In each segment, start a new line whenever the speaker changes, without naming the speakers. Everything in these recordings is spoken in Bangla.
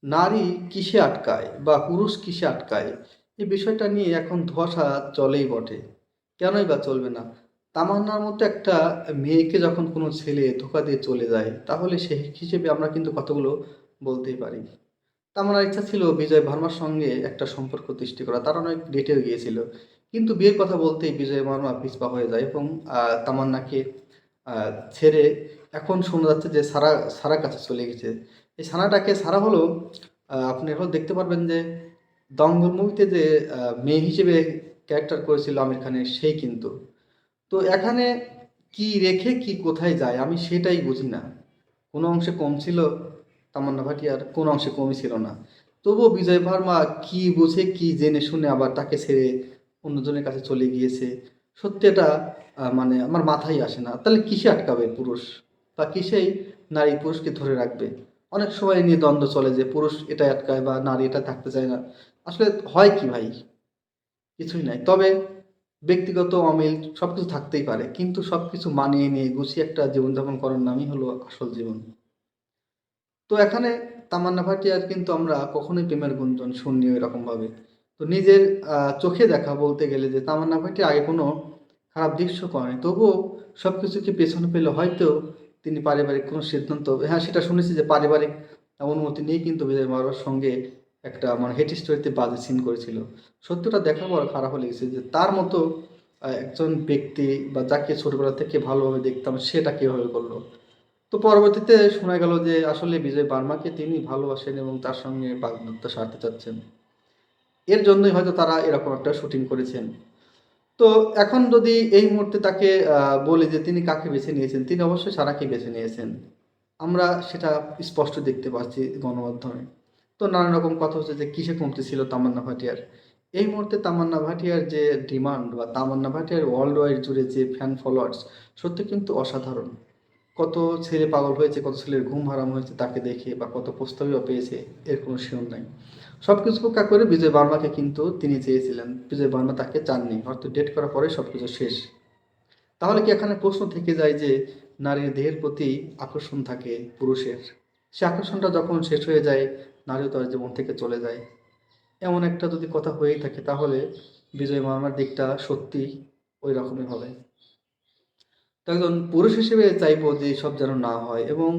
নারী কিসে আটকায় বা পুরুষ কিসে আটকায়? এই বিষয়টা নিয়ে এখন ধোঁয়াশা চলেই বটে। কেনই বা চলবে না? তামান্নার মতো একটা মেয়েকে যখন কোনো ছেলে ধোঁকা দিয়ে চলে যায়, তাহলে সে হিসেবে আমরা কিন্তু কতগুলো বলতেই পারি। তামান্নার ইচ্ছা ছিল বিজয় ভার্মার সঙ্গে একটা সম্পর্ক সৃষ্টি করা। তারা অনেক ডেটেও গিয়েছিল। কিন্তু বিয়ের কথা বলতেই বিজয় ভার্মা পিছপা হয়ে যায় এবং তামান্নাকে আ ছেড়ে এখন শোনা যাচ্ছে যে সারার কাছে চলে গেছে। এই সারা হলো আপনি এখন দেখতে পারবেন যে দঙ্গল মুভিতে যে মেয়ে হিসেবে ক্যারেক্টার করেছিল আমির খানের সেই কিন্তু। তো এখানে কি রেখে কি কোথায় যায় আমি সেটাই বুঝি না। কোনো অংশে কম ছিল তামান্না ভাটিয়ার, কোনো অংশে কমই ছিল না। তবুও বিজয় ভার্মা কি বুঝে, কি জেনে শুনে আবার তাকে ছেড়ে অন্যজনের কাছে চলে গিয়েছে। সত্যি এটা মানে আমার মাথায় আসে না। তাহলে কিসে আটকাবে পুরুষ? বা কিসেই নারী পুরুষকে ধরে রাখবে? অনেক সময় নিয়ে দ্বন্দ্ব চলে যে পুরুষ এটা আটকায় বা নারী এটা থাকতে চায় না। আসলে হয় কি ভাই? কিছুই নাই। তবে ব্যক্তিগত অমিল সবকিছু থাকতেই পারে। কিন্তু সবকিছু মানিয়ে নিয়ে গুছিয়ে একটা জীবনযাপন করার নামই হলো আসল জীবন। তো এখানে তামান্না ভাটিয়ার কিন্তু আমরা কখনোই প্রেমের গুঞ্জন শুনিনি ওইরকমভাবে। তো নিজের চোখে দেখা বলতে গেলে যে তামান্না ভাটিয়া আগে কোনো খারাপ দৃশ্য করেনি। তবুও সবকিছুকে পেছনে ফেলে হয়তো তিনি পারিবারিক কোনো সিদ্ধান্ত হ্যাঁ, সেটা শুনেছি যে পারিবারিক অনুমতি নিয়েই কিন্তু বিজয় মাওয়ার সঙ্গে একটা মানে হেট স্টোরিতে বাজে সিন করেছিল। সত্যটা দেখার পর খারাপও লেগেছে যে তার মতো একজন ব্যক্তি বা যাকে ছোটবেলা থেকে ভালোভাবে দেখতাম সেটা কিভাবে করলো? তো পরবর্তীতে শোনা গেল যে আসলে বিজয় বার্মাকে তিনি ভালোবাসেন এবং তার সঙ্গে বাগদত্তা সারতে চাচ্ছেন। এর জন্যই হয়তো তারা এরকম একটা শুটিং করেছেন। তো এখন যদি এই মুহূর্তে তাকে বলি যে তিনি কাকে বেছে নিয়েছেন, তিনি অবশ্যই সারাকে বেছে নিয়েছেন। আমরা সেটা স্পষ্ট দেখতে পাচ্ছি গণমাধ্যমে। তো নানান রকম কথা হচ্ছে যে কিসে কমতি ছিল তামান্না ভাটিয়ার। এই মুহূর্তে তামান্না ভাটিয়ার যে ডিমান্ড বা তামান্না ভাটিয়ার ওয়ার্ল্ড ওয়াইড জুড়ে যে ফ্যান ফলোয়ার্স সত্যি কিন্তু অসাধারণ। কত ছেলে পাগল হয়েছে, কত ছেলের ঘুম হারাম হয়েছে তাকে দেখে বা কত প্রস্তাবও পেয়েছে এর কোনো সীমা নাই। সবকিছু উপেক্ষা করে বিজয় বার্মাকে কিন্তু তিনি চেয়েছিলেন। বিজয় বার্মা তাকে চাননি। হয়তো ডেট করার পরে সবকিছু শেষ। তাহলে কি এখানে প্রশ্ন থেকে যায় যে নারীর দেহের প্রতি আকর্ষণ থাকে পুরুষের। সে আকর্ষণটা যখন শেষ হয়ে যায় নারীও তার জীবন থেকে চলে যায়। এমন একটা যদি কথা হয়েই থাকে তাহলে বিজয় বার্মার দিকটা সত্যিই ওই রকমই হবে। তো একজন পুরুষ হিসেবে চাইবো যে এসব যেন না হয় এবং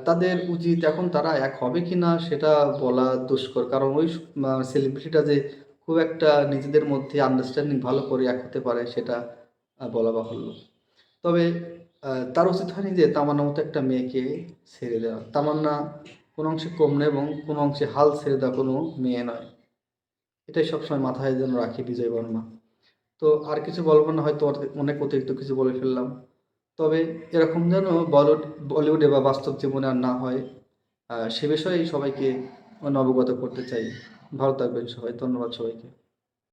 তাদের উচিত এখন তারা এক হবে কিনা সেটা বলা দুষ্কর। কারণ ওই সেলিব্রিটিটা যে খুব একটা নিজেদের মধ্যে আন্ডারস্ট্যান্ডিং ভালো করে এক হতে পারে সেটা বলা বাহুল্য। তবে তার উচিত হয়নি যে তামান্নার মতো একটা মেয়েকে ছেড়ে দেওয়া। তামান্না কোনো অংশে কম নয় এবং কোনো অংশে হাল ছেড়ে দেওয়া কোনো মেয়ে নয়। এটাই সবসময় মাথায় যেন রাখি বিজয় বর্মা। তো আর কিছু বলব না, হয়তো অনেক অতিরিক্ত কিছু বলে ফেললাম। তবে এরকম যেন বলিউডে বা বাস্তব জীবনে আর না হয় সে বিষয়েই সবাইকে অবগত করতে চাই। ভালো থাকবেন সবাই। ধন্যবাদ সবাইকে।